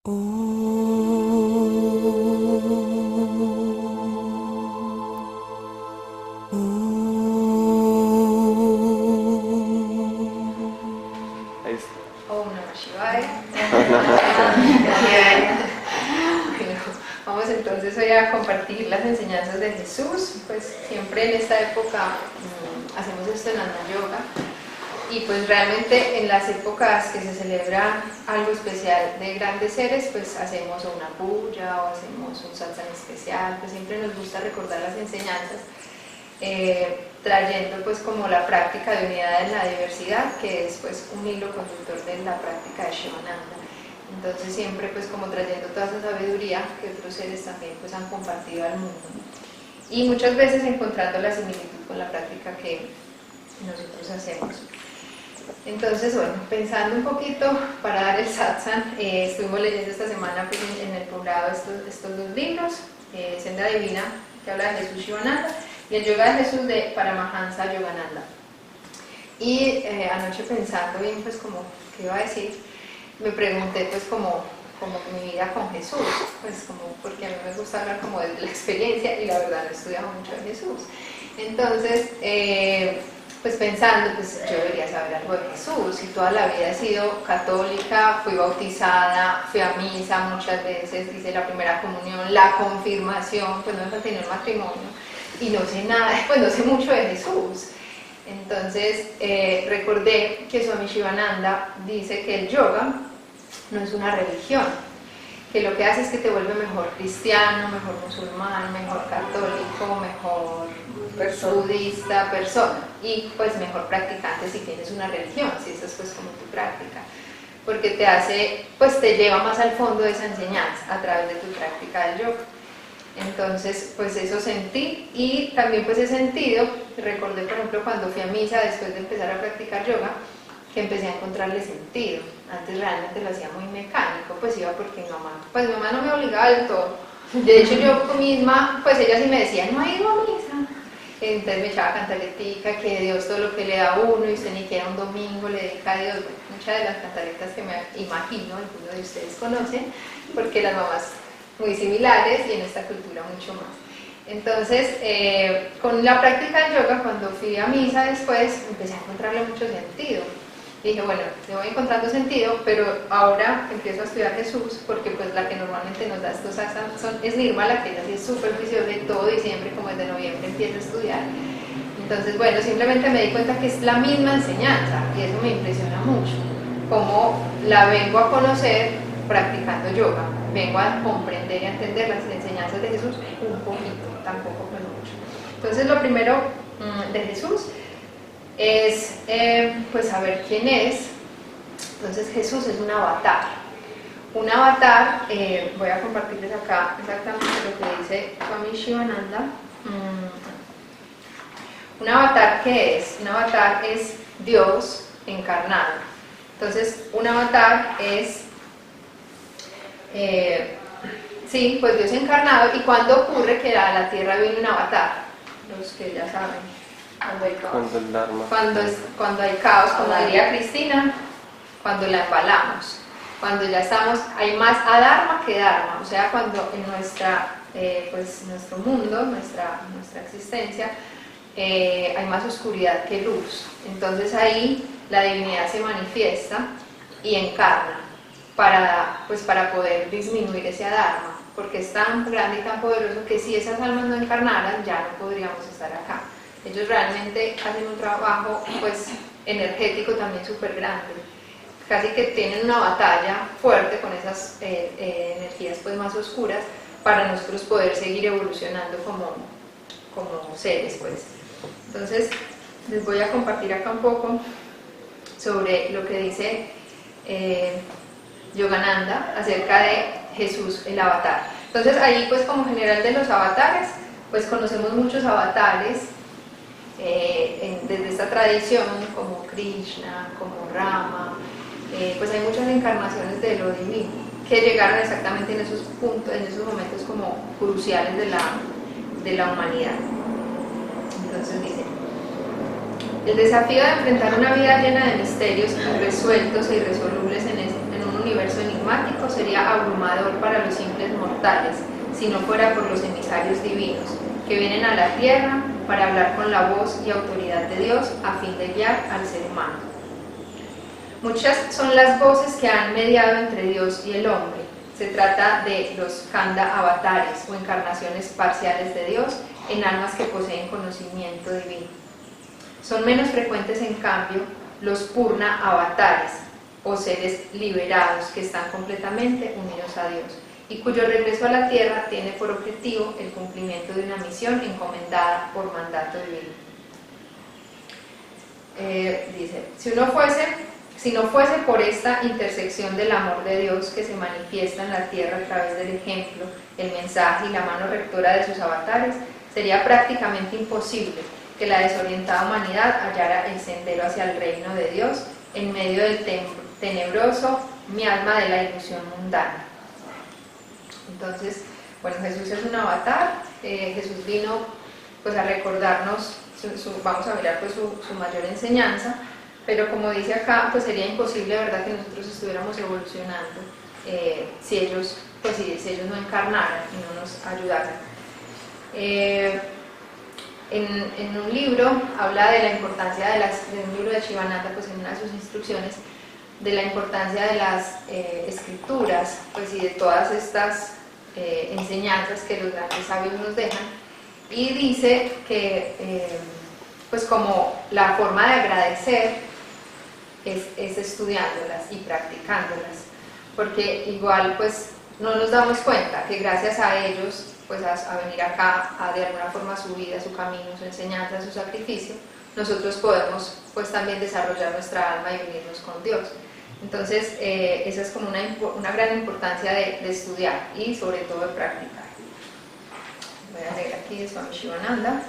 Om Namah Shivaya. Bueno, vamos entonces hoy a compartir las enseñanzas de Jesús. Pues siempre en esta época hacemos esto en Anda Yoga. Y pues realmente en las épocas que se celebra algo especial de grandes seres, pues hacemos una puja o hacemos un satsang especial. Pues siempre nos gusta recordar las enseñanzas, trayendo pues como la práctica de unidad en la diversidad, que es pues un hilo conductor de la práctica de Shivananda. Entonces siempre pues como trayendo toda esa sabiduría que otros seres también pues han compartido al mundo, y muchas veces encontrando la similitud con la práctica que nosotros hacemos. Entonces, bueno, pensando un poquito para dar el satsang, estuvimos leyendo esta semana pues, en el poblado estos dos libros, Senda Divina, que habla de Jesús Shivananda, y el Yoga de Jesús de Paramahansa Yogananda. Y anoche pensando bien pues como qué iba a decir, me pregunté pues como mi vida con Jesús, pues como porque a mí me gusta hablar como de la experiencia y la verdad no he estudiado mucho de Jesús. Entonces, pues pensando, pues yo debería saber algo de Jesús, y toda la vida he sido católica, fui bautizada, fui a misa muchas veces, hice la primera comunión, la confirmación, pues no me falté ni un matrimonio, y no sé nada, pues no sé mucho de Jesús. Entonces recordé que Swami Shivananda dice que el yoga no es una religión, que lo que hace es que te vuelve mejor cristiano, mejor musulmán, mejor católico, mejor budista, persona, y pues mejor practicante si tienes una religión, si esa es pues como tu práctica, porque te hace, pues te lleva más al fondo de esa enseñanza a través de tu práctica del yoga. Entonces pues eso sentí, y también pues he sentido, recordé por ejemplo cuando fui a misa después de empezar a practicar yoga, que empecé a encontrarle sentido. Antes realmente lo hacía muy mecánico, pues iba porque mi mamá no me obligaba del todo. De hecho yo misma, pues ella sí me decía, no ha ido a misa. Entonces me echaba cantaletica, que Dios todo lo que le da a uno, y usted ni quiera un domingo le dedica a Dios. Bueno, muchas de las cantaletas que me imagino algunos de ustedes conocen, porque las mamás muy similares y en esta cultura mucho más. Entonces, con la práctica del yoga, cuando fui a misa después, empecé a encontrarle mucho sentido. Dije, bueno, le voy encontrando sentido, pero ahora empiezo a estudiar Jesús, porque pues la que normalmente nos da estos asans es Nirmala, que ella sí es súper juiciosa de todo diciembre, como desde noviembre empieza a estudiar. Entonces, bueno, simplemente me di cuenta que es la misma enseñanza, y eso me impresiona mucho, como la vengo a conocer practicando yoga, vengo a comprender y a entender las enseñanzas de Jesús un poquito, tampoco pues mucho. Entonces, lo primero de Jesús es pues saber quién es. Entonces Jesús es un avatar. Un avatar, voy a compartirles acá exactamente lo que dice Swami Shivananda. Un avatar, ¿qué es? Un avatar es Dios encarnado. Entonces un avatar es sí, pues Dios encarnado. ¿Y cuándo ocurre que a la tierra viene un avatar? Los que ya saben. Cuando hay caos. Cuando hay caos, como diría Cristina, cuando la embalamos, cuando ya estamos, hay más adharma que dharma, o sea, cuando en nuestro mundo, nuestra existencia, hay más oscuridad que luz. Entonces ahí la divinidad se manifiesta y encarna para poder disminuir ese adharma, porque es tan grande y tan poderoso que si esas almas no encarnaran ya no podríamos estar acá. Ellos realmente hacen un trabajo pues energético también súper grande, casi que tienen una batalla fuerte con esas energías pues más oscuras, para nosotros poder seguir evolucionando como seres pues. Entonces les voy a compartir acá un poco sobre lo que dice Yogananda acerca de Jesús, el avatar. Entonces ahí pues como general de los avatares, pues conocemos muchos avatares desde esta tradición, como Krishna, como Rama, pues hay muchas encarnaciones de lo divino que llegaron exactamente en esos puntos, en esos momentos como cruciales de la humanidad. Entonces dice: el desafío de enfrentar una vida llena de misterios irresueltos e irresolubles en un universo enigmático sería abrumador para los simples mortales, si no fuera por los emisarios divinos, que vienen a la tierra para hablar con la voz y autoridad de Dios a fin de guiar al ser humano. Muchas son las voces que han mediado entre Dios y el hombre. Se trata de los Kanda avatares o encarnaciones parciales de Dios en almas que poseen conocimiento divino. Son menos frecuentes, en cambio, los Purna avatares o seres liberados que están completamente unidos a Dios y cuyo regreso a la tierra tiene por objetivo el cumplimiento de una misión encomendada por mandato divino. Dice, si no fuese por esta intersección del amor de Dios que se manifiesta en la tierra a través del ejemplo, el mensaje y la mano rectora de sus avatares, sería prácticamente imposible que la desorientada humanidad hallara el sendero hacia el reino de Dios en medio del tenebroso miasma de la ilusión mundana. Entonces, bueno, Jesús es un avatar. Jesús vino pues a recordarnos, vamos a mirar pues su mayor enseñanza, pero como dice acá, pues sería imposible, ¿verdad?, que nosotros estuviéramos evolucionando si ellos no encarnaran y no nos ayudaran. En un libro habla de la importancia de un libro de Shivananda, pues en una de sus instrucciones, de la importancia de las escrituras, pues y de todas estas enseñanzas que los grandes sabios nos dejan, y dice que pues como la forma de agradecer es estudiándolas y practicándolas, porque igual pues no nos damos cuenta que gracias a ellos, pues a venir acá, a de alguna forma su vida, su camino, su enseñanza, su sacrificio, nosotros podemos pues también desarrollar nuestra alma y unirnos con Dios. Entonces esa es como una gran importancia de estudiar y sobre todo de practicar. Voy a leer aquí de Swami Shivananda.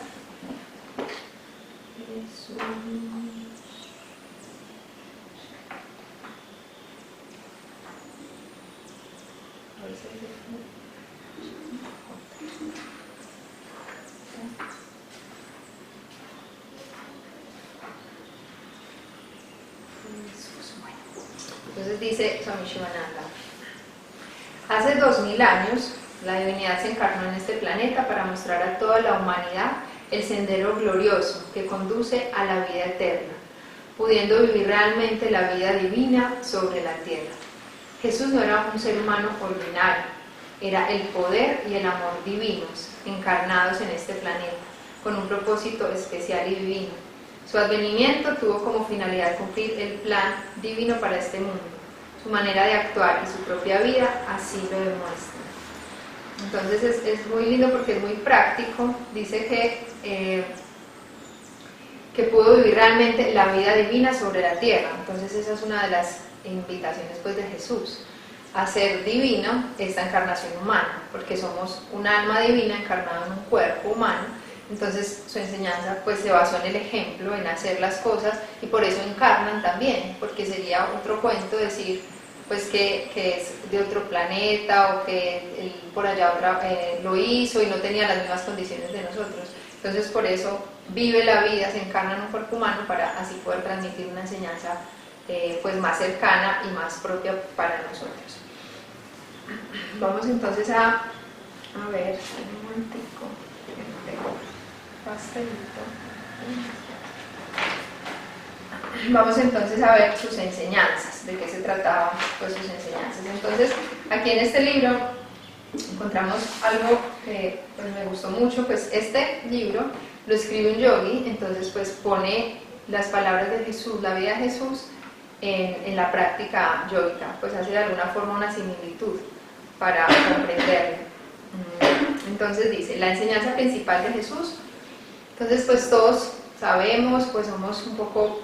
Entonces dice Swami Shivananda: hace 2000 años la divinidad se encarnó en este planeta para mostrar a toda la humanidad el sendero glorioso que conduce a la vida eterna, pudiendo vivir realmente la vida divina sobre la tierra. Jesús no era un ser humano ordinario, era el poder y el amor divinos encarnados en este planeta, con un propósito especial y divino. Su advenimiento tuvo como finalidad cumplir el plan divino para este mundo. Su manera de actuar y su propia vida así lo demuestran. Entonces es muy lindo porque es muy práctico. Dice que pudo vivir realmente la vida divina sobre la tierra. Entonces esa es una de las invitaciones pues de Jesús, a ser divino esta encarnación humana, porque somos un alma divina encarnada en un cuerpo humano. Entonces su enseñanza pues se basó en el ejemplo, en hacer las cosas, y por eso encarnan también, porque sería otro cuento decir pues que es de otro planeta o que él por allá lo hizo y no tenía las mismas condiciones de nosotros. Entonces por eso vive la vida, se encarna en un cuerpo humano para así poder transmitir una enseñanza pues más cercana y más propia para nosotros. Vamos entonces a ver, un momentico, pastelito. Vamos entonces a ver sus enseñanzas, de qué se trataba pues sus enseñanzas. Entonces aquí en este libro encontramos algo que pues me gustó mucho. Pues este libro lo escribe un yogi, entonces pues pone las palabras de Jesús, la vida de Jesús en la práctica yógica, pues hace de alguna forma una similitud para comprenderlo. Entonces dice, la enseñanza principal de Jesús. Entonces pues todos sabemos, pues somos un poco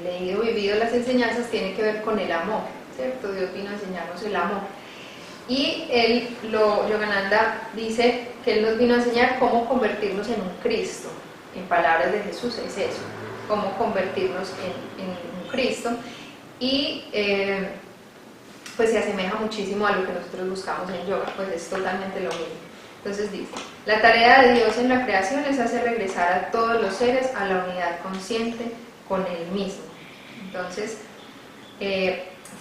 leído, vivido las enseñanzas, tiene que ver con el amor, ¿cierto? Dios vino a enseñarnos el amor. Y Yogananda dice que Él nos vino a enseñar cómo convertirnos en un Cristo. En palabras de Jesús es eso, cómo convertirnos en un Cristo. Y pues se asemeja muchísimo a lo que nosotros buscamos en yoga, pues es totalmente lo mismo. Entonces dice, la tarea de Dios en la creación es hacer regresar a todos los seres a la unidad consciente con Él mismo. Entonces,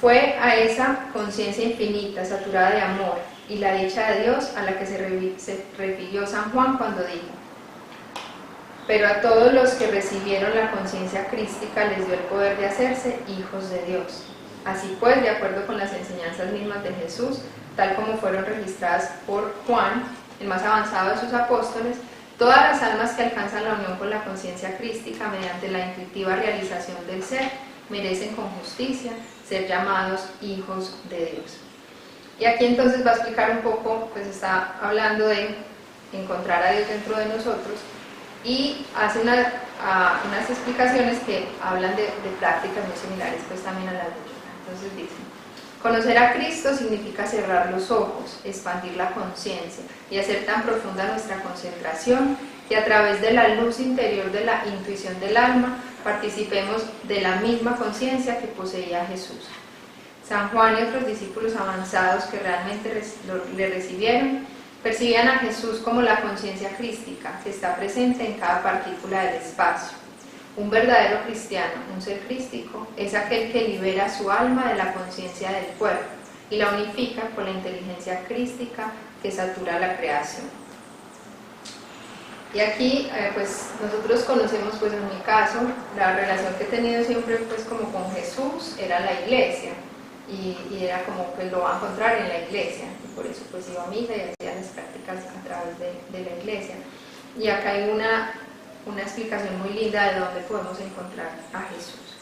Fue a esa conciencia infinita, saturada de amor y la dicha de Dios a la que se refirió San Juan cuando dijo: pero a todos los que recibieron la conciencia crística les dio el poder de hacerse hijos de Dios. Así pues, de acuerdo con las enseñanzas mismas de Jesús, tal como fueron registradas por Juan, el más avanzado de sus apóstoles, todas las almas que alcanzan la unión con la conciencia crística mediante la intuitiva realización del ser, merecen con justicia ser llamados hijos de Dios. Y aquí entonces va a explicar un poco, pues está hablando de encontrar a Dios dentro de nosotros, y hace unas explicaciones que hablan de prácticas muy similares pues también a la de. Entonces dice: conocer a Cristo significa cerrar los ojos, expandir la conciencia y hacer tan profunda nuestra concentración que a través de la luz interior de la intuición del alma participemos de la misma conciencia que poseía Jesús. San Juan y otros discípulos avanzados que realmente le recibieron percibían a Jesús como la conciencia crística que está presente en cada partícula del espacio. Un verdadero cristiano, un ser crístico, es aquel que libera su alma de la conciencia del cuerpo y la unifica con la inteligencia crística que satura la creación. Y aquí, pues nosotros conocemos, pues en mi caso, la relación que he tenido siempre pues como con Jesús era la iglesia, y era como que lo va a encontrar en la iglesia, y por eso pues iba a misa y hacía las prácticas a través de la iglesia. Y acá hay una explicación muy linda de dónde podemos encontrar a Jesús.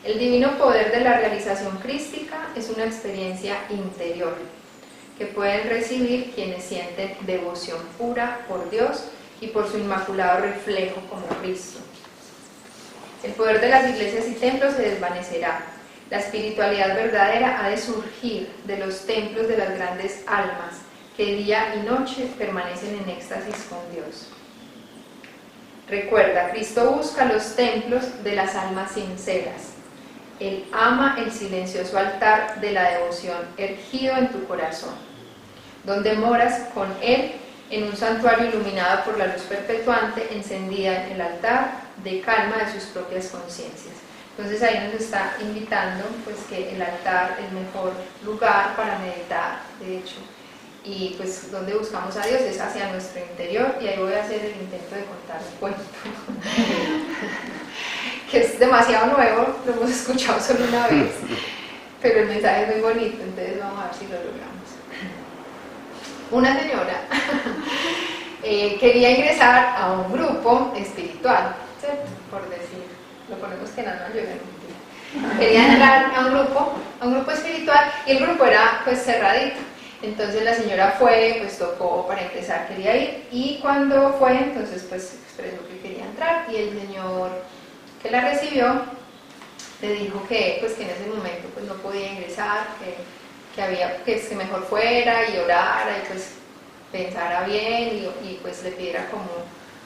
El divino poder de la realización crística es una experiencia interior que pueden recibir quienes sienten devoción pura por Dios y por su inmaculado reflejo como Cristo. El poder de las iglesias y templos se desvanecerá. La espiritualidad verdadera ha de surgir de los templos de las grandes almas que día y noche permanecen en éxtasis con Dios. Recuerda, Cristo busca los templos de las almas sinceras. Él ama el silencioso altar de la devoción erguido en tu corazón, donde moras con Él en un santuario iluminado por la luz perpetuante encendida en el altar de calma de sus propias conciencias. Entonces ahí nos está invitando pues que el altar es el mejor lugar para meditar, de hecho, y pues donde buscamos a Dios es hacia nuestro interior, y ahí voy a hacer el intento de contar un cuento que es demasiado nuevo, lo hemos escuchado solo una vez, pero el mensaje es muy bonito, entonces vamos a ver si lo logramos. Una señora quería ingresar a un grupo espiritual, ¿cierto? Por decir, lo ponemos que nada más yo quería entrar a un grupo espiritual, y el grupo era pues cerradito. Entonces la señora fue, pues tocó para empezar, quería ir, y cuando fue, entonces pues expresó que quería entrar, y el señor que la recibió le dijo que pues que en ese momento pues no podía ingresar, que había que mejor fuera y orara y pues pensara bien y pues le pidiera como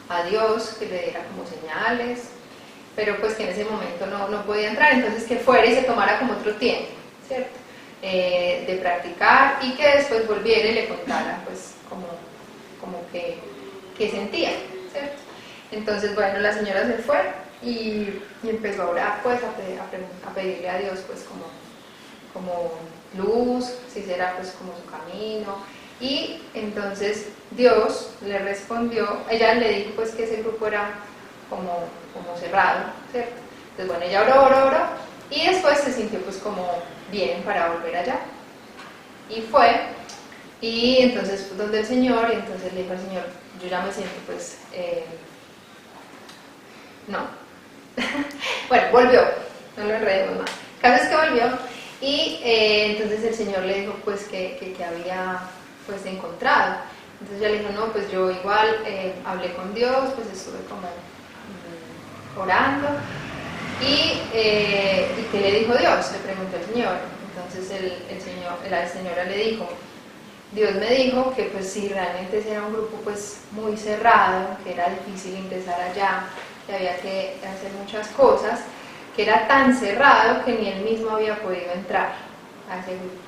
a Dios que le diera como señales, pero pues que en ese momento no podía entrar, entonces que fuera y se tomara como otro tiempo, ¿cierto? De practicar, y que después volviera y le contara pues como que sentía, ¿cierto? Entonces bueno, la señora se fue y empezó a orar pues a pedirle a Dios pues como luz, si será pues como su camino, y entonces Dios le respondió, ella le dijo pues que ese grupo era como cerrado, ¿cierto? Entonces bueno, ella oró, y después se sintió pues como bien para volver allá, y fue, y entonces fue donde el Señor, y entonces le dijo al Señor, yo ya me siento pues, no, bueno, volvió, no lo enredemos más, el caso es que volvió, y entonces el Señor le dijo pues que había pues encontrado. Entonces ella le dijo, no, pues yo igual hablé con Dios, pues estuve como orando, y ¿qué le dijo Dios? Le preguntó el Señor. Entonces la señora le dijo, Dios me dijo que pues si realmente ese era un grupo pues muy cerrado, que era difícil ingresar allá, que había que hacer muchas cosas, que era tan cerrado que ni él mismo había podido entrar a ese grupo.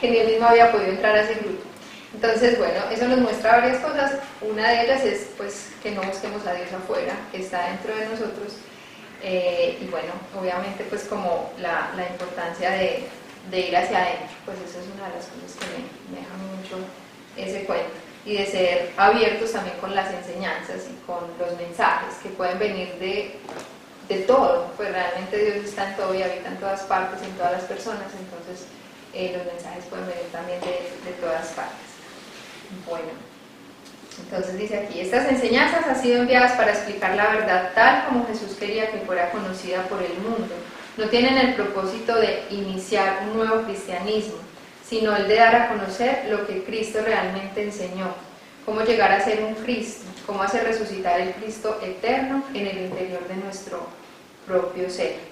Que ni él mismo había podido entrar a ese grupo. Entonces, bueno, eso nos muestra varias cosas. Una de ellas es pues que no busquemos a Dios afuera, que está dentro de nosotros, Y bueno, obviamente pues como la importancia de ir hacia adentro, pues eso es una de las cosas que me deja mucho ese cuento, y de ser abiertos también con las enseñanzas y con los mensajes que pueden venir de todo, pues realmente Dios está en todo y habita en todas partes, en todas las personas, entonces los mensajes pueden venir también de todas partes. Bueno, entonces dice aquí, estas enseñanzas han sido enviadas para explicar la verdad tal como Jesús quería que fuera conocida por el mundo. No tienen el propósito de iniciar un nuevo cristianismo, sino el de dar a conocer lo que Cristo realmente enseñó, cómo llegar a ser un Cristo, cómo hacer resucitar el Cristo eterno en el interior de nuestro propio ser.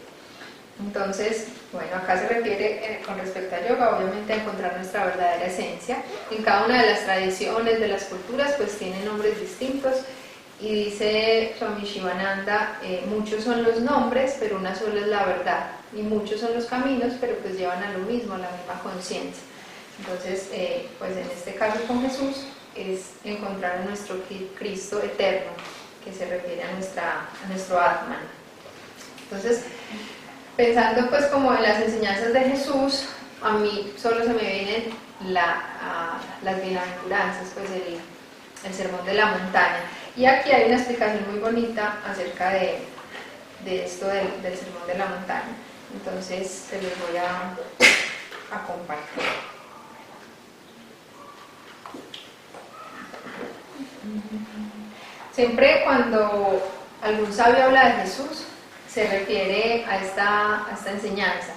Entonces, bueno, acá se refiere con respecto a yoga, obviamente, a encontrar nuestra verdadera esencia. En cada una de las tradiciones, de las culturas, pues tienen nombres distintos. Y dice Swami Shivananda, muchos son los nombres, pero una sola es la verdad. Y muchos son los caminos, pero pues llevan a lo mismo, a la misma conciencia. Entonces, pues en este caso con Jesús, es encontrar a nuestro Cristo eterno, que se refiere a nuestro Atman. Entonces, pensando pues como en las enseñanzas de Jesús, a mí solo se me vienen las bienaventuranzas, pues el sermón de la montaña. Y aquí hay una explicación muy bonita acerca de esto del sermón de la montaña. Entonces se los voy a compartir. Siempre cuando algún sabio habla de Jesús, se refiere a esta enseñanza,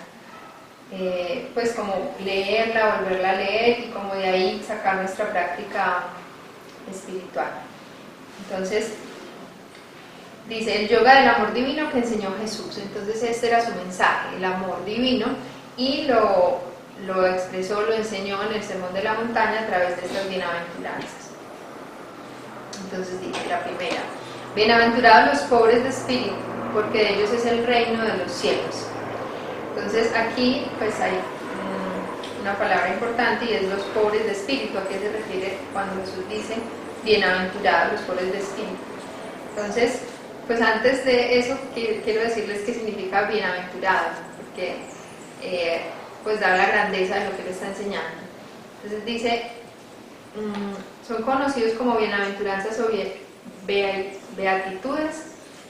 pues como leerla, volverla a leer y como de ahí sacar nuestra práctica espiritual. Entonces, dice el yoga del amor divino que enseñó Jesús. Entonces este era su mensaje, el amor divino, y lo expresó, lo enseñó en el sermón de la montaña a través de estas bienaventuranzas. Entonces dice la primera: bienaventurados los pobres de espíritu, porque de ellos es el reino de los cielos. Entonces aquí pues hay una palabra importante y es los pobres de espíritu. ¿A qué se refiere cuando Jesús dice bienaventurados los pobres de espíritu? Entonces, pues antes de eso quiero decirles qué significa bienaventurado, porque pues da la grandeza de lo que le está enseñando. Entonces dice, son conocidos como bienaventuranzas o beatitudes.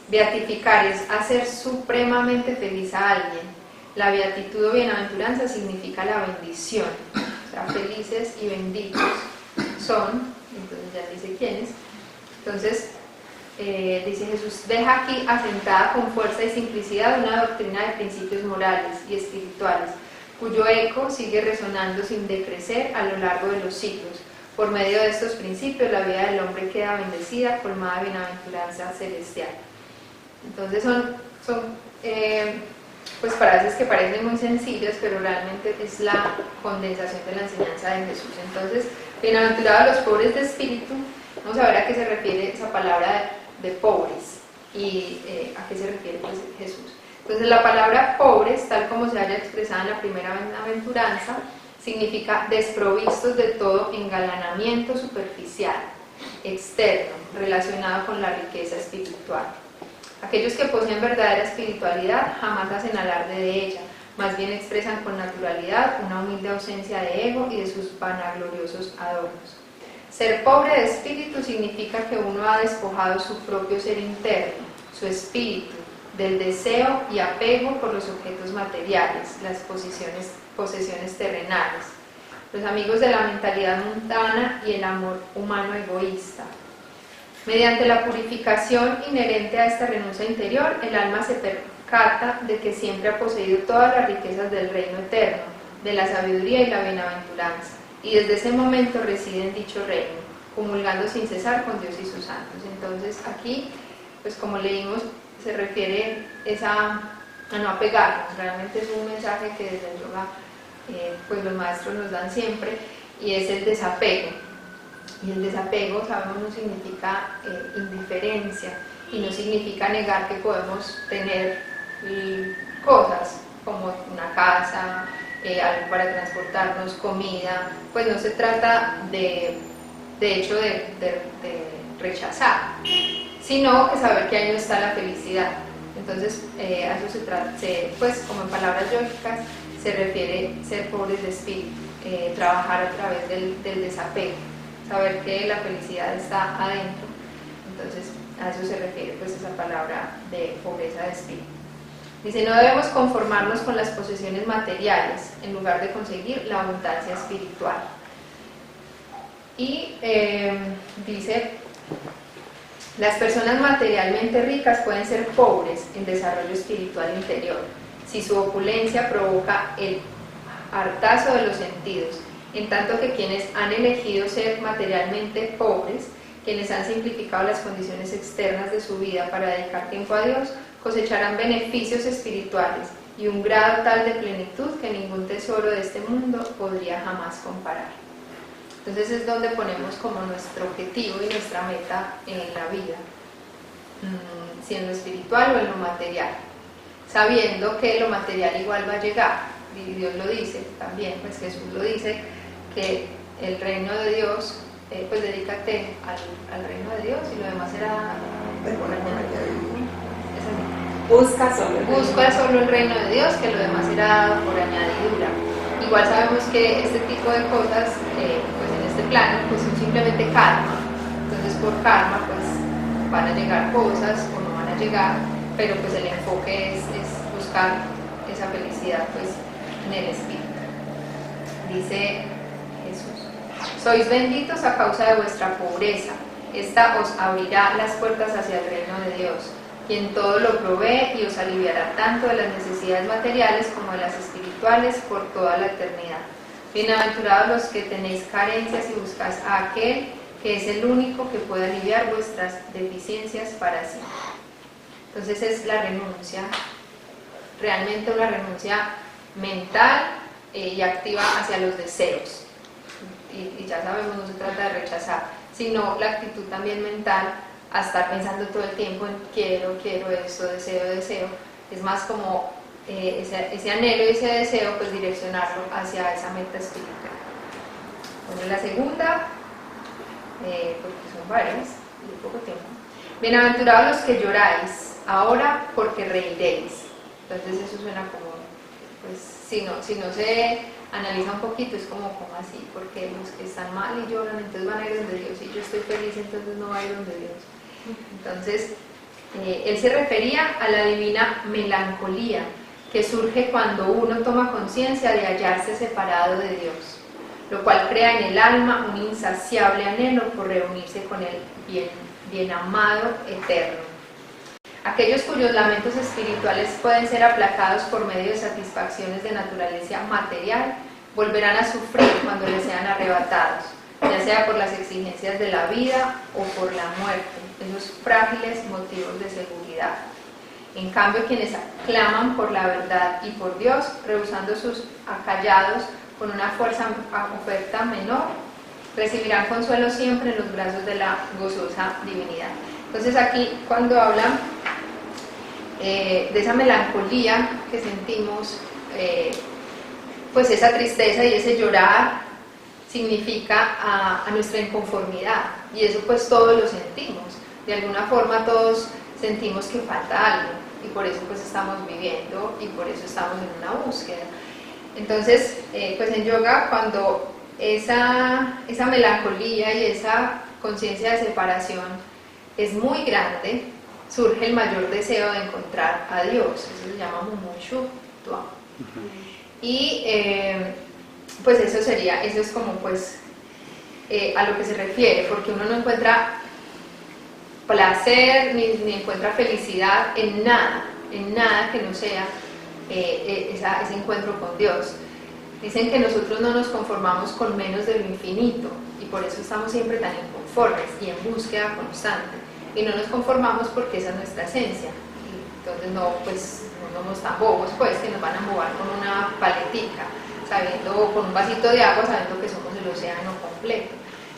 Beatificar es hacer supremamente feliz a alguien. La beatitud o bienaventuranza significa la bendición. O sea, felices y benditos son, entonces ya dice quiénes. Entonces, dice Jesús, deja aquí asentada con fuerza y simplicidad una doctrina de principios morales y espirituales, cuyo eco sigue resonando sin decrecer a lo largo de los siglos. Por medio de estos principios, la vida del hombre queda bendecida, colmada de bienaventuranza celestial. Entonces son pues frases que parecen muy sencillas, pero realmente es la condensación de la enseñanza de Jesús. Entonces, bienaventurados los pobres de espíritu. Vamos a ver a qué se refiere esa palabra de pobres y a qué se refiere pues, Jesús. Entonces, la palabra pobres, tal como se haya expresado en la primera bienaventuranza, significa desprovistos de todo engalanamiento superficial, externo, relacionado con la riqueza espiritual. Aquellos que poseen verdadera espiritualidad jamás hacen alarde de ella, más bien expresan con naturalidad una humilde ausencia de ego y de sus vanagloriosos adornos. Ser pobre de espíritu significa que uno ha despojado su propio ser interno, su espíritu, del deseo y apego por los objetos materiales, las posesiones terrenales, los amigos de la mentalidad mundana y el amor humano egoísta. Mediante la purificación inherente a esta renuncia interior, el alma se percata de que siempre ha poseído todas las riquezas del reino eterno, de la sabiduría y la bienaventuranza, y desde ese momento reside en dicho reino, comulgando sin cesar con Dios y sus santos. Entonces aquí, pues como leímos, se refiere a no apegarnos. Realmente es un mensaje que desde el yoga pues los maestros nos dan siempre, y es el desapego. Y el desapego, sabemos, no significa indiferencia y no significa negar que podemos tener cosas como una casa, algo para transportarnos, comida. Pues no se trata de hecho de rechazar, sino que saber que ahí no está la felicidad. Entonces, a eso se trata, pues como en palabras yógicas, se refiere ser pobres de espíritu, trabajar a través del desapego, saber que la felicidad está adentro. Entonces, a eso se refiere pues esa palabra de pobreza de espíritu. Dice, no debemos conformarnos con las posesiones materiales en lugar de conseguir la abundancia espiritual. Y dice, las personas materialmente ricas pueden ser pobres en desarrollo espiritual interior, si su opulencia provoca el hartazo de los sentidos, en tanto que quienes han elegido ser materialmente pobres, quienes han simplificado las condiciones externas de su vida para dedicar tiempo a Dios, cosecharán beneficios espirituales y un grado tal de plenitud que ningún tesoro de este mundo podría jamás comparar. Entonces es donde ponemos como nuestro objetivo y nuestra meta en la vida, si en lo espiritual o en lo material, sabiendo que lo material igual va a llegar, y Dios lo dice también, pues Jesús lo dice, que el reino de Dios, pues dedícate al reino de Dios y lo demás será por añadidura. Busca solo el reino de Dios, que lo demás será dado por añadidura. Igual sabemos que este tipo de cosas, pues en este plano, pues son simplemente karma. Entonces por karma, pues van a llegar cosas o no van a llegar, pero pues el enfoque es buscar esa felicidad pues en el espíritu. Dice Jesús, sois benditos a causa de vuestra pobreza, esta os abrirá las puertas hacia el reino de Dios, quien todo lo provee y os aliviará tanto de las necesidades materiales como de las espirituales por toda la eternidad. Bienaventurados los que tenéis carencias y buscáis a aquel que es el único que puede aliviar vuestras deficiencias para sí. Entonces es la renuncia, realmente una renuncia mental y activa hacia los deseos. Y ya sabemos, no se trata de rechazar, sino la actitud también mental a estar pensando todo el tiempo en quiero esto, deseo. Es más como ese anhelo y ese deseo, pues direccionarlo hacia esa meta espiritual. Bueno, la segunda, porque son varias, y poco tiempo. Bienaventurados los que lloráis, ahora porque reiréis. Entonces eso suena como, pues si no se analiza un poquito, es como así, porque los que están mal y lloran, entonces van a ir donde Dios, y yo estoy feliz, entonces no va a ir donde Dios. Entonces, él se refería a la divina melancolía que surge cuando uno toma conciencia de hallarse separado de Dios, lo cual crea en el alma un insaciable anhelo por reunirse con el bien amado eterno. Aquellos cuyos lamentos espirituales pueden ser aplacados por medio de satisfacciones de naturaleza material, volverán a sufrir cuando les sean arrebatados, ya sea por las exigencias de la vida o por la muerte, esos frágiles motivos de seguridad. En cambio, quienes claman por la verdad y por Dios, rehusando sus acallados con una fuerza oferta menor, recibirán consuelo siempre en los brazos de la gozosa divinidad. Entonces aquí, cuando hablan de esa melancolía que sentimos, pues esa tristeza y ese llorar significa a nuestra inconformidad, y eso pues todos lo sentimos, de alguna forma todos sentimos que falta algo, y por eso pues estamos viviendo y por eso estamos en una búsqueda. Entonces pues en yoga, cuando esa melancolía y esa conciencia de separación es muy grande, surge el mayor deseo de encontrar a Dios, eso se llama Mumukshu-tva. Y pues eso es como pues a lo que se refiere, porque uno no encuentra placer ni encuentra felicidad en nada que no sea ese encuentro con Dios. Dicen que nosotros no nos conformamos con menos de lo infinito, y por eso estamos siempre tan inconformes y en búsqueda constante, y no nos conformamos porque esa es nuestra esencia. Entonces no somos tan bobos pues que nos van a embobar con una paletica, sabiendo, con un vasito de agua, sabiendo que somos el océano completo.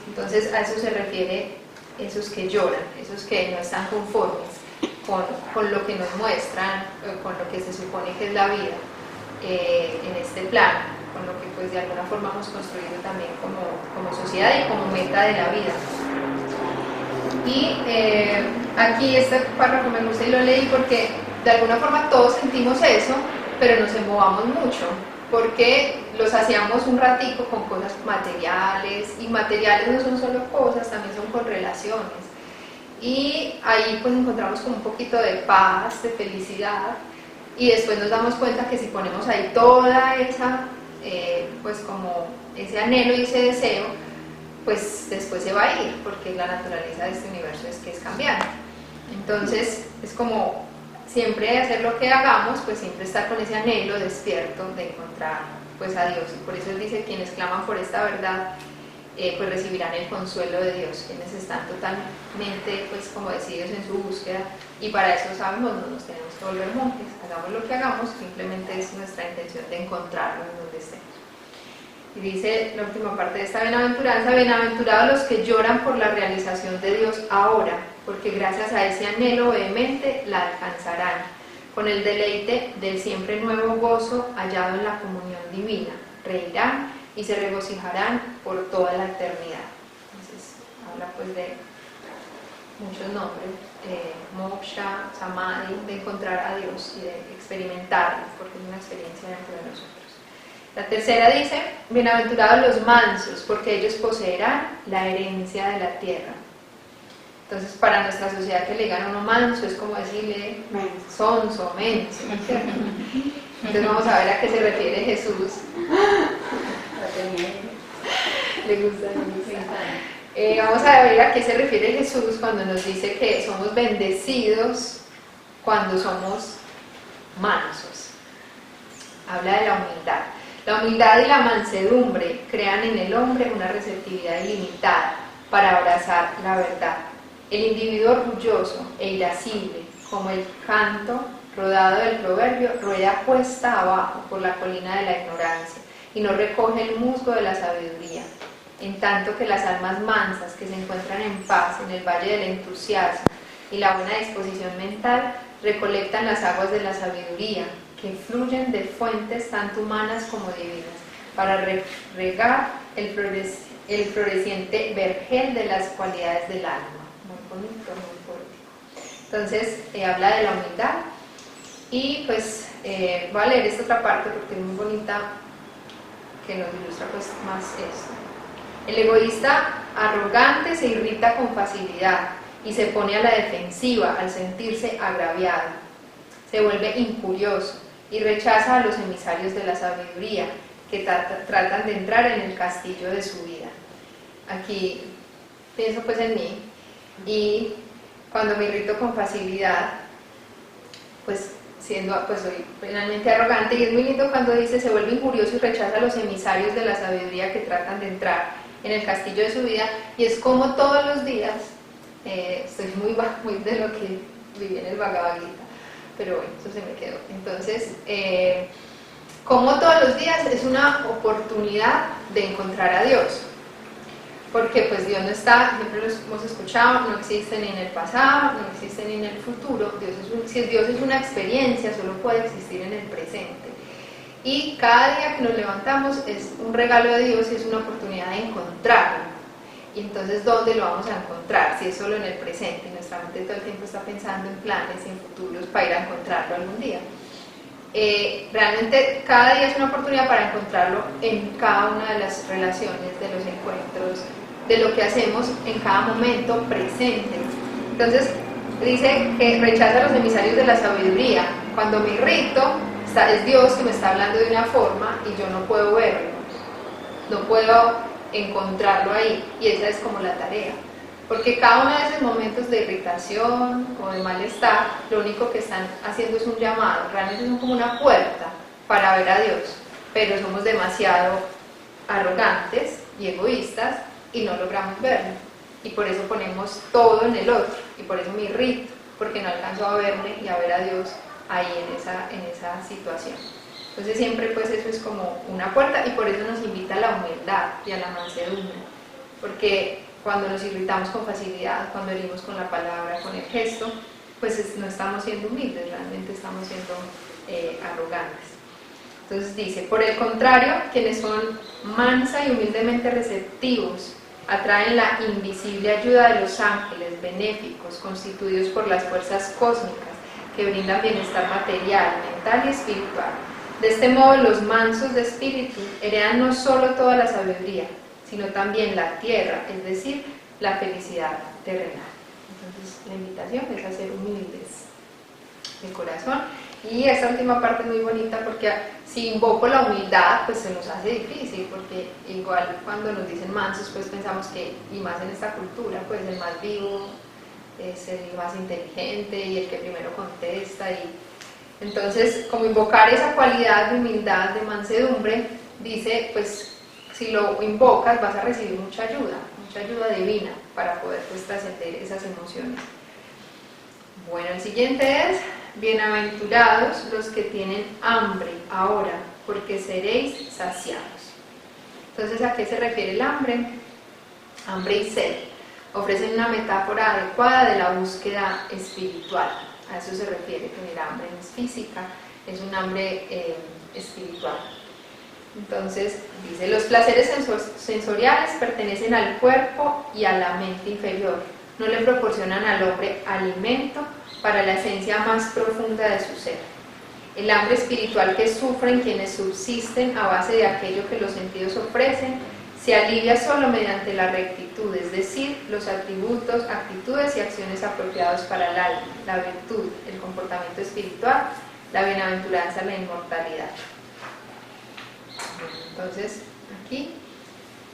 Entonces a eso se refiere esos que lloran, esos que no están conformes con lo que nos muestran, con lo que se supone que es la vida en este plano, con lo que pues de alguna forma hemos construido también como sociedad y como meta de la vida. Y aquí este párrafo me gusta y lo leí porque de alguna forma todos sentimos eso, pero nos embobamos mucho, porque los hacíamos un ratico con cosas materiales, y materiales no son solo cosas, también son con relaciones. Y ahí pues encontramos como un poquito de paz, de felicidad, y después nos damos cuenta que si ponemos ahí toda esa, pues como ese anhelo y ese deseo, pues después se va a ir, porque la naturaleza de este universo es que es cambiante. Entonces es como siempre hacer lo que hagamos, pues siempre estar con ese anhelo despierto de encontrar pues a Dios. Y por eso él dice, quienes claman por esta verdad, pues recibirán el consuelo de Dios, quienes están totalmente pues como decididos en su búsqueda, y para eso sabemos, no nos tenemos que volver monjes, hagamos lo que hagamos, simplemente es nuestra intención de encontrarlo en donde estemos. Y dice la última parte de esta bienaventuranza, bienaventurados los que lloran por la realización de Dios ahora, porque gracias a ese anhelo vehemente la alcanzarán, con el deleite del siempre nuevo gozo hallado en la comunión divina, reirán y se regocijarán por toda la eternidad. Entonces habla pues de muchos nombres, moksha, samadhi, de encontrar a Dios y de experimentarlo, porque es una experiencia dentro de nosotros. La tercera dice, bienaventurados los mansos, porque ellos poseerán la herencia de la tierra. Entonces, para nuestra sociedad que le digan a uno manso es como decirle sonso, menso. Entonces vamos a ver a qué se refiere Jesús. Le gusta. Vamos a ver a qué se refiere Jesús cuando nos dice que somos bendecidos cuando somos mansos. Habla de la humildad. La humildad y la mansedumbre crean en el hombre una receptividad ilimitada para abrazar la verdad. El individuo orgulloso e irascible, como el canto rodado del proverbio, rueda cuesta abajo por la colina de la ignorancia y no recoge el musgo de la sabiduría, en tanto que las almas mansas que se encuentran en paz en el valle del entusiasmo y la buena disposición mental recolectan las aguas de la sabiduría, que fluyen de fuentes tanto humanas como divinas, para regar el floreciente vergel de las cualidades del alma. Muy bonito, muy poético. Entonces, habla de la humildad, y pues voy a leer esta otra parte porque es muy bonita, que nos ilustra pues más esto. El egoísta arrogante se irrita con facilidad y se pone a la defensiva al sentirse agraviado. Se vuelve incurioso y rechaza a los emisarios de la sabiduría que tratan de entrar en el castillo de su vida. Aquí pienso pues en mí, y cuando me irrito con facilidad, pues soy plenamente arrogante, y es muy lindo cuando dice se vuelve incurioso y rechaza a los emisarios de la sabiduría que tratan de entrar en el castillo de su vida, y es como todos los días, estoy muy de lo que viví en el Bhagavad Gita, pero bueno, eso se me quedó. Entonces, como todos los días es una oportunidad de encontrar a Dios, porque pues Dios no está, siempre lo hemos escuchado, no existe ni en el pasado, no existe ni en el futuro. Si Dios es una experiencia, solo puede existir en el presente. Y cada día que nos levantamos es un regalo de Dios y es una oportunidad de encontrarlo. Y entonces, ¿dónde lo vamos a encontrar? Si es solo en el presente, y nuestra mente todo el tiempo está pensando en planes y en futuros para ir a encontrarlo algún día. Realmente cada día es una oportunidad para encontrarlo en cada una de las relaciones, de los encuentros, de lo que hacemos en cada momento presente. Entonces, dice que rechaza a los emisarios de la sabiduría. Cuando me irrito, es Dios que me está hablando de una forma y yo no puedo verlo, no puedo encontrarlo ahí, y esa es como la tarea, porque cada uno de esos momentos de irritación o de malestar, lo único que están haciendo es un llamado, realmente son como una puerta para ver a Dios, pero somos demasiado arrogantes y egoístas y no logramos verlo, y por eso ponemos todo en el otro, y por eso me irrito, porque no alcanzo a verme y a ver a Dios ahí en esa situación. Entonces siempre pues eso es como una puerta, y por eso nos invita a la humildad y a la mansedumbre, porque cuando nos irritamos con facilidad, cuando herimos con la palabra, con el gesto, pues no estamos siendo humildes, realmente estamos siendo arrogantes. Entonces dice, por el contrario, quienes son mansa y humildemente receptivos atraen la invisible ayuda de los ángeles benéficos constituidos por las fuerzas cósmicas, que brindan bienestar material, mental y espiritual. De este modo, los mansos de espíritu heredan no solo toda la sabiduría, sino también la tierra, es decir, la felicidad terrenal. Entonces, la invitación es a ser humildes de corazón. Y esta última parte es muy bonita porque si invoco la humildad, pues se nos hace difícil, porque igual cuando nos dicen mansos, pues pensamos que, y más en esta cultura, pues el más vivo es el más inteligente y el que primero contesta. Y entonces, como invocar esa cualidad de humildad, de mansedumbre, dice, pues si lo invocas vas a recibir mucha ayuda divina para poder pues trascender esas emociones. Bueno, el siguiente es: bienaventurados los que tienen hambre ahora, porque seréis saciados. Entonces, ¿a qué se refiere el hambre? Hambre y sed ofrecen una metáfora adecuada de la búsqueda espiritual. A eso se refiere tener hambre, no es física, es un hambre espiritual. Entonces, dice, los placeres sensoriales pertenecen al cuerpo y a la mente inferior. No le proporcionan al hombre alimento para la esencia más profunda de su ser. El hambre espiritual que sufren quienes subsisten a base de aquello que los sentidos ofrecen se alivia solo mediante la rectitud, es decir, los atributos, actitudes y acciones apropiados para el alma, la virtud, el comportamiento espiritual, la bienaventuranza, la inmortalidad. Entonces, aquí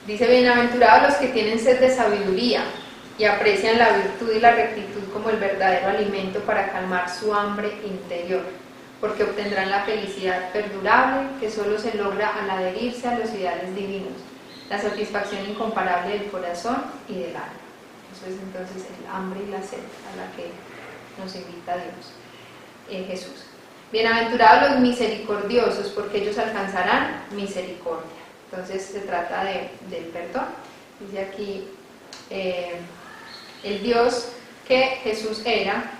dice: bienaventurados los que tienen sed de sabiduría y aprecian la virtud y la rectitud como el verdadero alimento para calmar su hambre interior, porque obtendrán la felicidad perdurable que solo se logra al adherirse a los ideales divinos, la satisfacción incomparable del corazón y del alma. Eso es entonces el hambre y la sed a la que nos invita Dios, Jesús. Bienaventurados los misericordiosos, porque ellos alcanzarán misericordia. Entonces se trata del perdón. Dice aquí el Dios que Jesús era.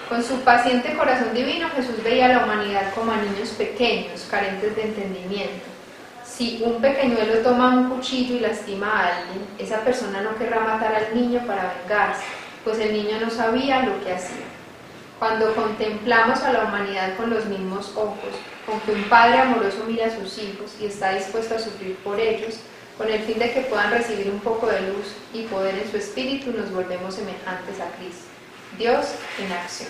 Con su paciente corazón divino, Jesús veía a la humanidad como a niños pequeños, carentes de entendimiento. Si un pequeñuelo toma un cuchillo y lastima a alguien, esa persona no querrá matar al niño para vengarse, pues el niño no sabía lo que hacía. Cuando contemplamos a la humanidad con los mismos ojos, con que un padre amoroso mira a sus hijos y está dispuesto a sufrir por ellos, con el fin de que puedan recibir un poco de luz y poder en su espíritu, nos volvemos semejantes a Cristo. Dios en acción.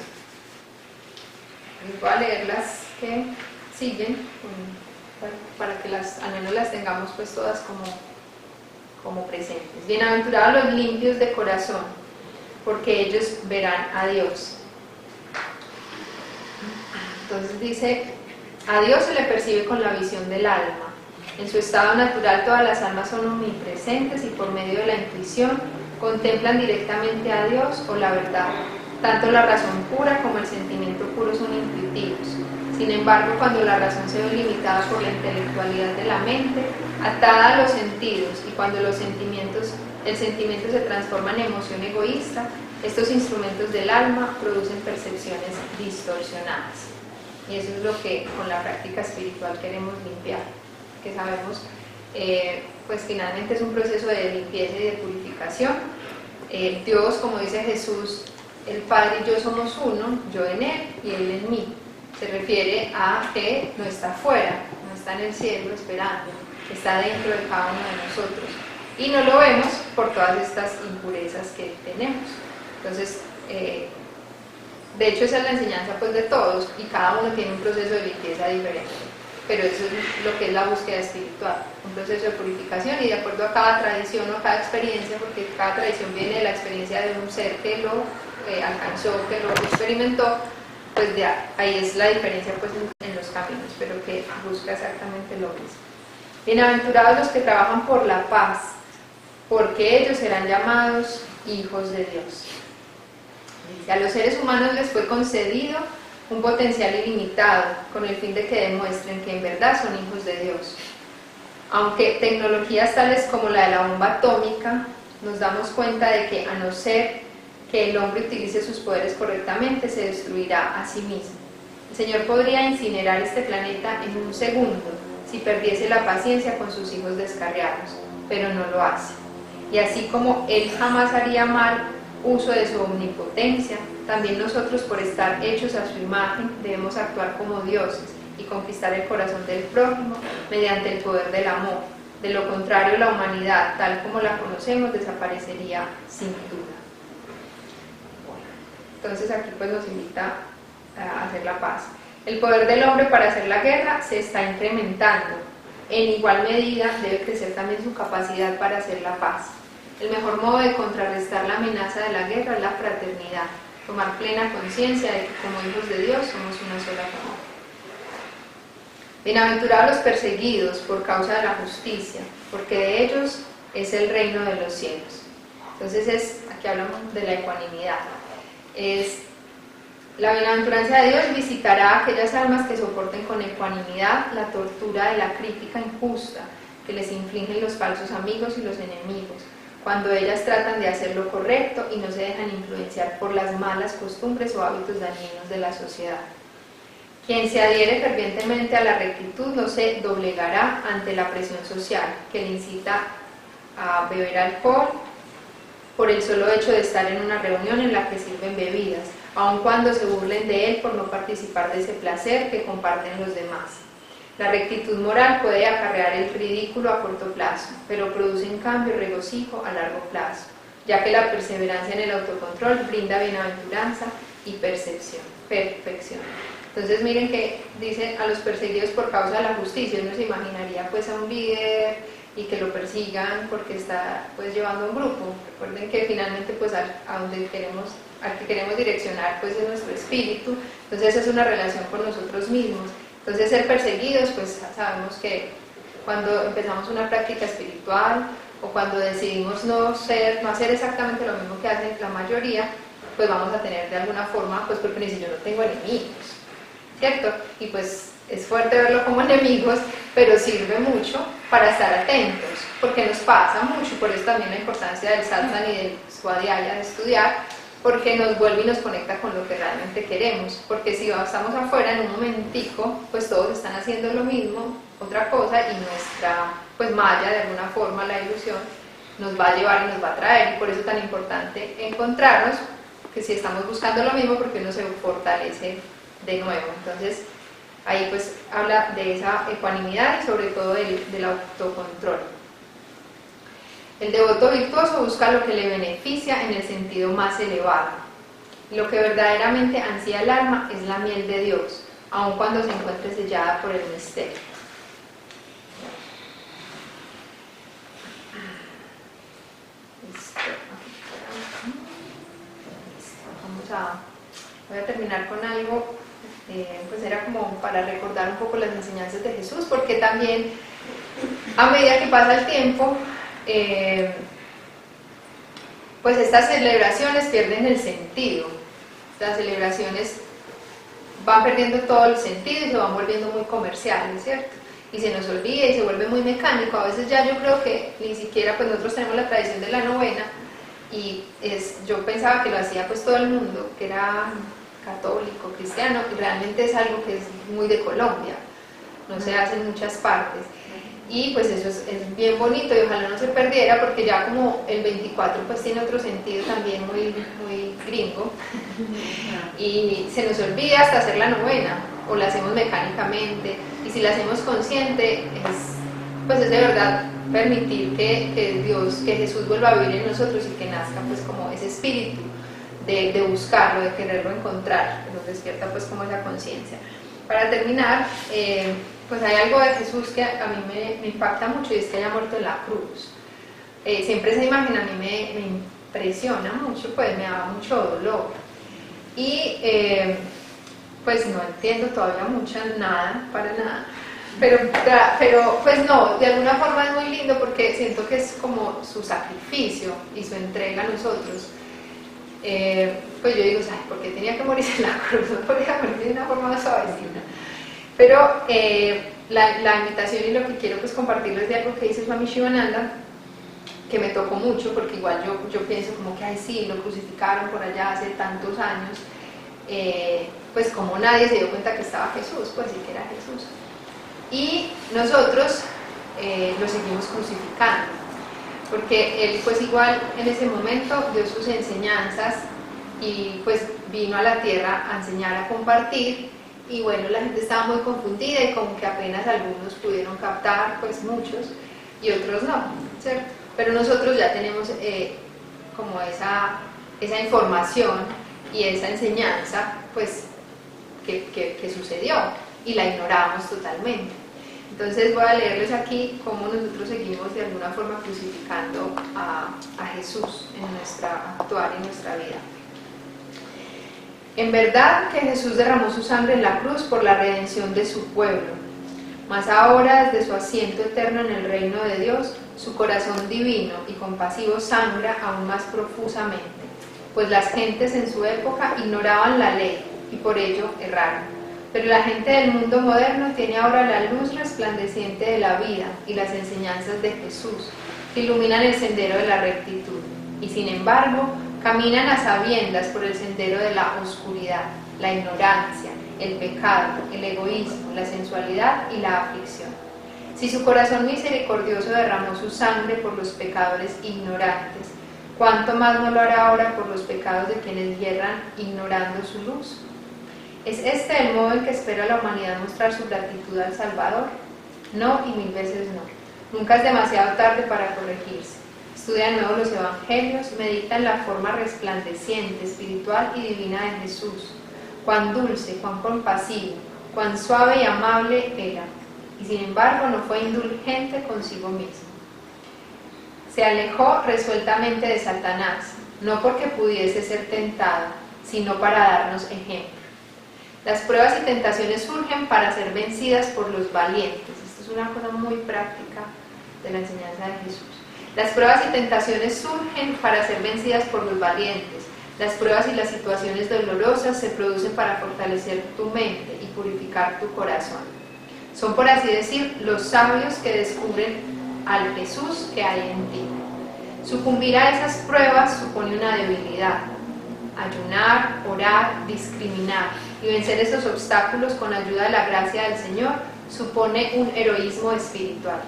Les voy a leer las que siguen para que al menos las tengamos pues todas como presentes. Bienaventurados los limpios de corazón, porque ellos verán a Dios. Entonces dice: a Dios se le percibe con la visión del alma. En su estado natural todas las almas son omnipresentes y por medio de la intuición contemplan directamente a Dios o la verdad. Tanto la razón pura como el sentimiento puro son intuitivos. Sin embargo, cuando la razón se ve limitada por la intelectualidad de la mente, atada a los sentidos, y cuando el sentimiento se transforma en emoción egoísta, estos instrumentos del alma producen percepciones distorsionadas. Y eso es lo que con la práctica espiritual queremos limpiar, que sabemos, pues finalmente es un proceso de limpieza y de purificación. Dios, como dice Jesús, el Padre y yo somos uno, yo en Él y Él en mí. Se refiere a que no está fuera, no está en el cielo esperando, está dentro de cada uno de nosotros. Y no lo vemos por todas estas impurezas que tenemos. Entonces, de hecho esa es la enseñanza pues de todos, y cada uno tiene un proceso de limpieza diferente. Pero eso es lo que es la búsqueda espiritual, un proceso de purificación, y de acuerdo a cada tradición o cada experiencia, porque cada tradición viene de la experiencia de un ser que lo alcanzó, que lo experimentó, pues de ahí es la diferencia pues en los caminos, pero que busca exactamente lo mismo. Bienaventurados los que trabajan por la paz, porque ellos serán llamados hijos de Dios. Dice: a los seres humanos les fue concedido un potencial ilimitado, con el fin de que demuestren que en verdad son hijos de Dios. Aunque tecnologías tales como la de la bomba atómica, nos damos cuenta de que, a no ser que el hombre utilice sus poderes correctamente, se destruirá a sí mismo. El Señor podría incinerar este planeta en un segundo si perdiese la paciencia con sus hijos descarriados, pero no lo hace. Y así como Él jamás haría mal uso de su omnipotencia, también nosotros, por estar hechos a su imagen, debemos actuar como dioses y conquistar el corazón del prójimo mediante el poder del amor. De lo contrario, la humanidad, tal como la conocemos, desaparecería sin duda. Entonces aquí pues nos invita a hacer la paz. El poder del hombre para hacer la guerra se está incrementando. En igual medida debe crecer también su capacidad para hacer la paz. El mejor modo de contrarrestar la amenaza de la guerra es la fraternidad, tomar plena conciencia de que como hijos de Dios somos una sola familia. Bienaventurados los perseguidos por causa de la justicia, porque de ellos es el reino de los cielos. Entonces aquí hablamos de la ecuanimidad. La bienaventuranza de Dios visitará a aquellas almas que soporten con ecuanimidad la tortura de la crítica injusta que les infligen los falsos amigos y los enemigos, cuando ellas tratan de hacer lo correcto y no se dejan influenciar por las malas costumbres o hábitos dañinos de la sociedad. Quien se adhiere fervientemente a la rectitud no se doblegará ante la presión social que le incita a beber alcohol por el solo hecho de estar en una reunión en la que sirven bebidas, aun cuando se burlen de él por no participar de ese placer que comparten los demás. La rectitud moral puede acarrear el ridículo a corto plazo, pero produce en cambio regocijo a largo plazo, ya que la perseverancia en el autocontrol brinda bienaventuranza y perfección. Entonces miren que dice a los perseguidos por causa de la justicia. Uno se imaginaría pues a un líder y que lo persigan porque está pues llevando un grupo. Recuerden que finalmente pues al que queremos direccionar pues es nuestro espíritu. Entonces es una relación con nosotros mismos. Entonces ser perseguidos pues sabemos que cuando empezamos una práctica espiritual o cuando decidimos no hacer exactamente lo mismo que hacen la mayoría, pues vamos a tener de alguna forma, pues porque dice yo no tengo enemigos, ¿cierto? Y pues es fuerte verlo como enemigos, pero sirve mucho para estar atentos, porque nos pasa mucho, por eso también la importancia del satsang y del swadhyaya, de estudiar, porque nos vuelve y nos conecta con lo que realmente queremos, porque si estamos afuera en un momentico, pues todos están haciendo lo mismo, otra cosa, y nuestra pues malla, de alguna forma, la ilusión, nos va a llevar y nos va a traer, y por eso es tan importante encontrarnos, que si estamos buscando lo mismo, porque uno se fortalece de nuevo. Entonces ahí pues habla de esa ecuanimidad y sobre todo del autocontrol. El devoto virtuoso busca lo que le beneficia en el sentido más elevado. Lo que verdaderamente ansía el alma es la miel de Dios, aun cuando se encuentre sellada por el misterio. Voy a terminar con algo, pues era como para recordar un poco las enseñanzas de Jesús, porque también a medida que pasa el tiempo, pues estas celebraciones pierden el sentido. Las celebraciones van perdiendo todo el sentido y se van volviendo muy comerciales, ¿cierto? Y se nos olvida y se vuelve muy mecánico. A veces ya yo creo que ni siquiera, pues nosotros tenemos la tradición de la novena, y yo pensaba que lo hacía pues todo el mundo, que era católico, cristiano, y realmente es algo que es muy de Colombia, no se hace en muchas partes. Y pues eso es bien bonito y ojalá no se perdiera, porque ya como el 24 pues tiene otro sentido también muy, muy gringo, y se nos olvida hasta hacer la novena, o la hacemos mecánicamente, y si la hacemos consciente, pues es de verdad permitir que Dios, que Jesús vuelva a vivir en nosotros y que nazca pues como ese espíritu de buscarlo, de quererlo encontrar, que nos despierta pues como esa conciencia. Para terminar, pues hay algo de Jesús que a mí me impacta mucho, y es que haya muerto en la cruz. Siempre esa imagen a mí me impresiona mucho, pues me da mucho dolor. Y pues no entiendo todavía mucho, para nada. Pero pues no, de alguna forma es muy lindo porque siento que es como su sacrificio y su entrega a nosotros. Pues yo digo, ay, ¿por qué tenía que morirse en la cruz? No podía morir de una forma más suavecita. Pero la invitación y lo que quiero pues compartirles de algo que dice Swami Shivananda, que me tocó mucho, porque igual yo pienso como que, ay sí, lo crucificaron por allá hace tantos años, pues como nadie se dio cuenta que estaba Jesús, pues sí que era Jesús. Y nosotros lo seguimos crucificando. porque él pues igual en ese momento dio sus enseñanzas y pues vino a la tierra a enseñar, a compartir, y bueno, la gente estaba muy confundida y como que apenas algunos pudieron captar, pues muchos, y otros no, ¿cierto? Pero nosotros ya tenemos como esa información y esa enseñanza pues que sucedió y la ignoramos totalmente. Entonces voy a leerles aquí cómo nosotros seguimos de alguna forma crucificando a Jesús en nuestra actuar, en nuestra vida. En verdad que Jesús derramó su sangre en la cruz por la redención de su pueblo, mas ahora desde su asiento eterno en el reino de Dios, su corazón divino y compasivo sangra aún más profusamente, pues las gentes en su época ignoraban la ley y por ello erraron. Pero la gente del mundo moderno tiene ahora la luz resplandeciente de la vida y las enseñanzas de Jesús, que iluminan el sendero de la rectitud, y sin embargo caminan a sabiendas por el sendero de la oscuridad, la ignorancia, el pecado, el egoísmo, la sensualidad y la aflicción. Si su corazón misericordioso derramó su sangre por los pecadores ignorantes, ¿cuánto más no lo hará ahora por los pecados de quienes hierran ignorando su luz? ¿Es este el modo en que espera la humanidad mostrar su gratitud al Salvador? No, y mil veces no. Nunca es demasiado tarde para corregirse. Estudia de nuevo los evangelios, medita en la forma resplandeciente, espiritual y divina de Jesús. Cuán dulce, cuán compasivo, cuán suave y amable era. Y sin embargo no fue indulgente consigo mismo. Se alejó resueltamente de Satanás, no porque pudiese ser tentado, sino para darnos ejemplo. Las pruebas y tentaciones surgen para ser vencidas por los valientes. Esto es una cosa muy práctica de la enseñanza de Jesús. Las pruebas y tentaciones surgen para ser vencidas por los valientes. Las pruebas y las situaciones dolorosas se producen para fortalecer tu mente y purificar tu corazón. Son, por así decir, los sabios que descubren al Jesús que hay en ti. Sucumbir a esas pruebas supone una debilidad. Ayunar, orar, discriminar y vencer esos obstáculos con ayuda de la gracia del Señor supone un heroísmo espiritual.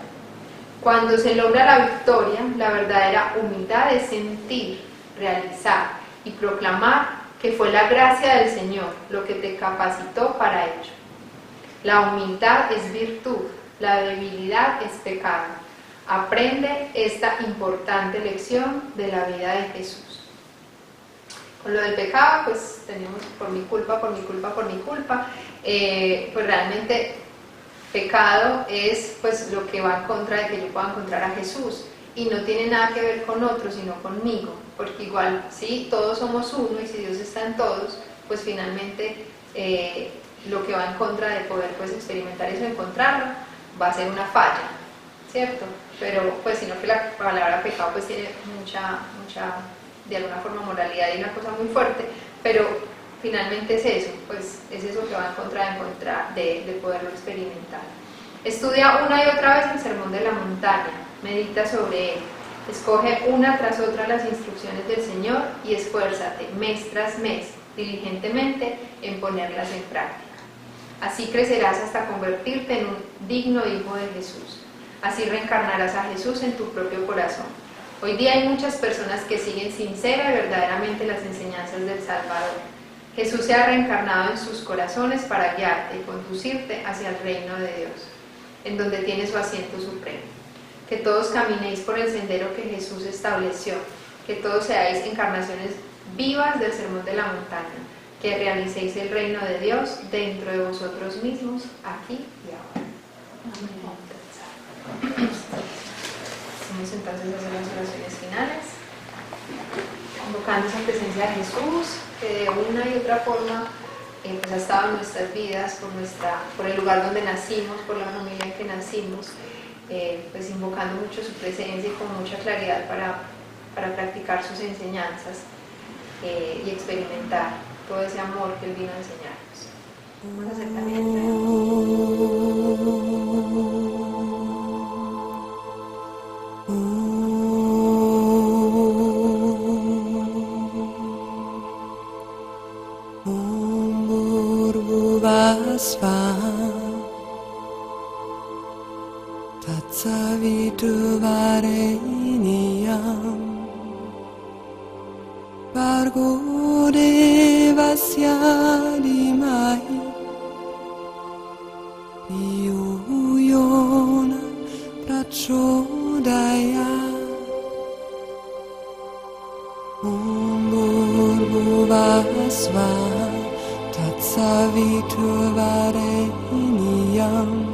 Cuando se logra la victoria, la verdadera humildad es sentir, realizar y proclamar que fue la gracia del Señor lo que te capacitó para ello. La humildad es virtud, la debilidad es pecado. Aprende esta importante lección de la vida de Jesús. Con lo del pecado, pues tenemos por mi culpa, pues realmente pecado es pues lo que va en contra de que yo pueda encontrar a Jesús, y no tiene nada que ver con otros, sino conmigo, porque igual sí, todos somos uno, y si Dios está en todos, pues finalmente lo que va en contra de poder pues experimentar eso, encontrarlo, va a ser una falla, ¿cierto? Pero pues sino que la palabra pecado pues tiene mucha de alguna forma moralidad y una cosa muy fuerte, pero finalmente es eso, pues es eso que va en contra de poderlo experimentar. Estudia una y otra vez el Sermón de la Montaña, medita sobre él, escoge una tras otra las instrucciones del Señor y esfuérzate mes tras mes, diligentemente en ponerlas en práctica. Así crecerás hasta convertirte en un digno hijo de Jesús. Así reencarnarás a Jesús en tu propio corazón. Hoy día hay muchas personas que siguen sincera y verdaderamente las enseñanzas del Salvador. Jesús se ha reencarnado en sus corazones para guiarte y conducirte hacia el reino de Dios, en donde tiene su asiento supremo. Que todos caminéis por el sendero que Jesús estableció, que todos seáis encarnaciones vivas del Sermón de la Montaña, que realicéis el reino de Dios dentro de vosotros mismos, aquí y ahora. Amén. Vamos entonces a hacer las oraciones finales, invocando esa presencia de Jesús, que de una y otra forma pues ha estado en nuestras vidas, por el lugar donde nacimos, por la familia en que nacimos, pues invocando mucho su presencia y con mucha claridad para practicar sus enseñanzas y experimentar todo ese amor que Él vino a enseñarnos. Vamos a hacer también. Tatsaviturvareniyam Bargo devasya dhimahi Dhiyo yona prachodayat Om Bhurvuvah Swaha Tatsaviturvareniyam